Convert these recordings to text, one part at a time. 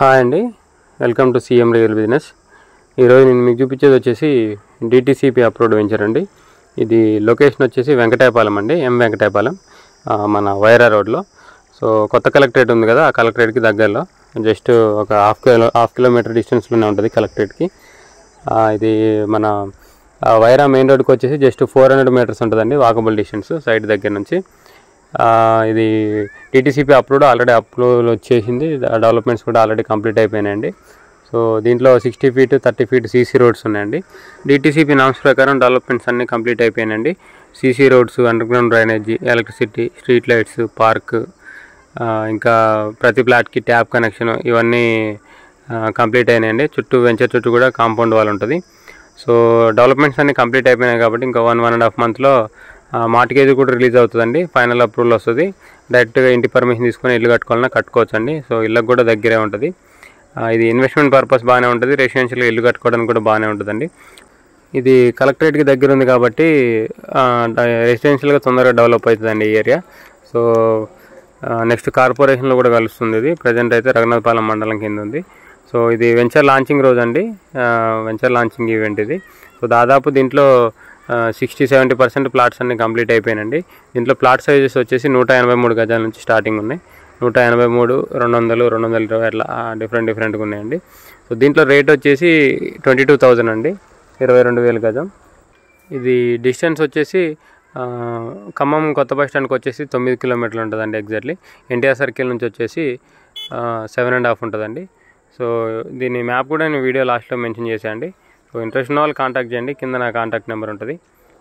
Hi అండి, welcome to CM real business. ఈరోజు నేను మీకు చూపించేది వచ్చేసి డిటిసిపి అప్రూవ్డ్ వెంచర్ అండి. ఇది లొకేషన్ వచ్చేసి వెంకటాయపాలెం అండి, వెంకటాయపాలెం మన వైరా రోడ్లో. సో కొత్త కలెక్టరేట్ ఉంది కదా, ఆ కలెక్టరేట్కి దగ్గరలో జస్ట్ ఒక హాఫ్ కిలోమీటర్ డిస్టెన్స్లోనే ఉంటుంది కలెక్టరేట్కి. ఇది మన వైరా మెయిన్ రోడ్కి వచ్చేసి జస్ట్ 400 మీటర్స్ ఉంటుందండి వాకబుల్ డిస్టెన్స్ సైడ్ దగ్గర నుంచి. ఇది టీటీసీపీ అప్రూవ్డ్, ఆల్రెడీ అప్రూవల్ వచ్చేసింది. డెవలప్మెంట్స్ కూడా ఆల్రెడీ కంప్లీట్ అయిపోయినాయండి. సో దీంట్లో 60 ఫీట్ 30 ఫీట్ సీసీ రోడ్స్ ఉన్నాయండి. డిటీసీపీ నామ్స్ ప్రకారం డెవలప్మెంట్స్ అన్నీ కంప్లీట్ అయిపోయినాయండి. CC roads, underground drainage, electricity, street lights, park, ఇంకా ప్రతి ప్లాట్కి ట్యాప్ కనెక్షన్, ఇవన్నీ కంప్లీట్ అయినాయండి. వెంచర్ చుట్టూ కూడా కాంపౌండ్ వాల్ ఉంటుంది. సో డెవలప్మెంట్స్ అన్నీ కంప్లీట్ అయిపోయినాయి కాబట్టి ఇంకా 1.5 మంత్లో మార్టిగేజ్ కూడా రిలీజ్ అవుతుందండి. ఫైనల్ అప్రూవల్ వస్తుంది. డైరెక్ట్గా ఇంటి పర్మిషన్ తీసుకొని ఇల్లు కట్టుకోవాలన్నా కట్టుకోవచ్చండి. సో ఇళ్ళకి కూడా దగ్గరే ఉంటుంది. ఇది ఇన్వెస్ట్మెంట్ పర్పస్ బాగానే ఉంటుంది, రెసిడెన్షియల్గా ఇల్లు కట్టుకోవడానికి కూడా బాగానే ఉంటుందండి. ఇది కలెక్టరేట్కి దగ్గర ఉంది కాబట్టి రెసిడెన్షియల్గా తొందరగా డెవలప్ అవుతుందండి ఈ ఏరియా. సో నెక్స్ట్ కార్పొరేషన్లో కూడా కలుస్తుంది. ఇది ప్రజెంట్ అయితే రఘునాథపాలెం మండలం కింద ఉంది. సో ఇది వెంచర్ లాంచింగ్ రోజు అండి, వెంచర్ లాంచింగ్ ఈవెంట్ ఇది. సో దాదాపు దీంట్లో 60-70% ప్లాట్స్ అన్నీ కంప్లీట్ అయిపోయినండి. దీంట్లో ప్లాట్ సైజెస్ వచ్చేసి 183 గజాల నుంచి స్టార్టింగ్ ఉన్నాయి. 183, 200, 220 అట్లా డిఫరెంట్గా ఉన్నాయండి. సో దీంట్లో రేట్ వచ్చేసి 22,000 అండి, 22,000 గజం. ఇది డిస్టెన్స్ వచ్చేసి ఖమ్మం కొత్త బస్ స్టాండ్కి వచ్చేసి 9 కిలోమీటర్లు ఉంటుందండి ఎగ్జాక్ట్లీ. ఎన్టీఆర్ సర్కిల్ నుంచి వచ్చేసి 7.5 ఉంటుందండి. సో దీని మ్యాప్ కూడా నేను వీడియో లాస్ట్లో మెన్షన్ చేశానండి. సో ఇంట్రెస్ట్ ఉన్న వాళ్ళు కాంటాక్ట్ చేయండి, కింద నా కాంటాక్ట్ నెంబర్ ఉంటుంది.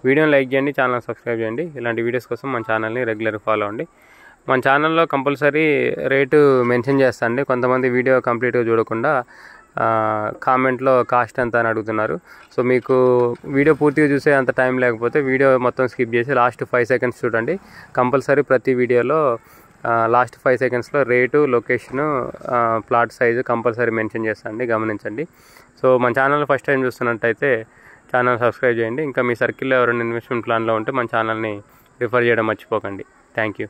వీడియోని లైక్ చేయండి, ఛానల్ సబ్స్క్రైబ్ చేయండి. ఇలాంటి వీడియోస్ కోసం మన ఛానల్ని రెగ్యులర్గా ఫాలో అవ్వండి. మన ఛానల్లో కంపల్సరీ రేటు మెన్షన్ చేస్తాండి. కొంతమంది వీడియో కంప్లీట్గా చూడకుండా కామెంట్లో కాస్ట్ ఎంత అని అడుగుతున్నారు. సో మీకు వీడియో పూర్తిగా చూసే అంత టైం లేకపోతే వీడియో మొత్తం స్కిప్ చేసి లాస్ట్ 5 సెకండ్స్ చూడండి. కంపల్సరీ ప్రతి వీడియోలో లాస్ట్ 5 సెకండ్స్లో rate, location, plot size compulsory mention చేస్తాండి, గమనించండి. సో మన ఛానల్ ఫస్ట్ టైం చూస్తున్నట్టయితే ఛానల్ సబ్స్క్రైబ్ చేయండి. ఇంకా మీ సర్కిల్లో ఎవరైనా ఇన్వెస్ట్మెంట్ ప్లాన్లో ఉంటే మన ఛానల్ని రిఫర్ చేయడం మర్చిపోకండి. Thank you.